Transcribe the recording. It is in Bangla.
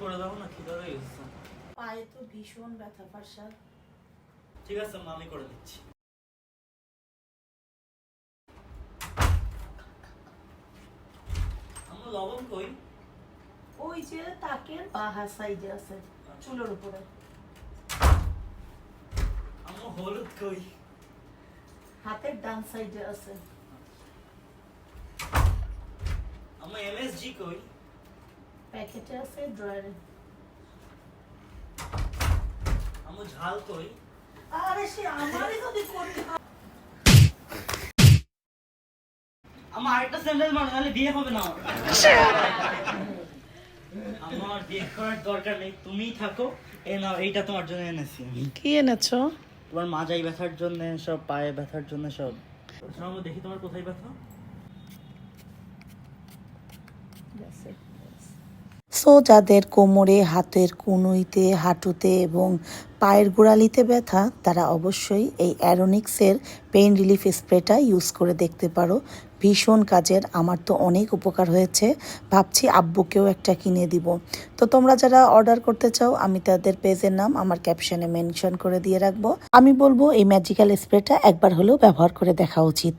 করে দাও না, খিদে পেয়ে গেছে। পায়ে তো ভীষণ ব্যথা ফারসাদ। ঠিক আছে মা, আমি করে দিচ্ছি। আমার লবণ কই? ওই যে তাকের বাহা সাইডে আছে, চুলের উপরে। আমার হলুদ কই? হাতের ডান সাইডে আছে। আমার এমএসজি কই? প্যাকেটে আছে, ড্রয়ারে। আমার ঝাল কই? আরে সে আমারই যদি করতে হয়। আমার আরেকটা স্যান্ডেল মারো, নাহলে বিয়ে হবে না আমার। আমার বিয়ে করার দরকার নেই, তুমিই থাকো। এ নাও, এইটা তোমার জন্য এনেছি আমি। কি এনেছো? তোমার মাজাই ব্যথার জন্য সব, পায়ে ব্যথার জন্য সব। শোনো দেখি তোমার কোথায় ব্যথা। সো যাদের কোমরে, হাতের কনুইতে, হাঁটুতে এবং পায়ের গোড়ালিতে ব্যথা, তারা অবশ্যই এই অ্যারোনিক্সের পেইন রিলিফ স্প্রেটা ইউজ করে দেখতে পারো। ভীষণ কাজের, আমার তো অনেক উপকার হয়েছে। ভাবছি আব্বুকেও একটা কিনে দিব। তো তোমরা যারা অর্ডার করতে চাও, আমি তাদের পেজের নাম আমার ক্যাপশনে মেনশন করে দিয়ে রাখবো। আমি বলবো এই ম্যাজিক্যাল স্প্রেটা একবার হলেও ব্যবহার করে দেখা উচিত।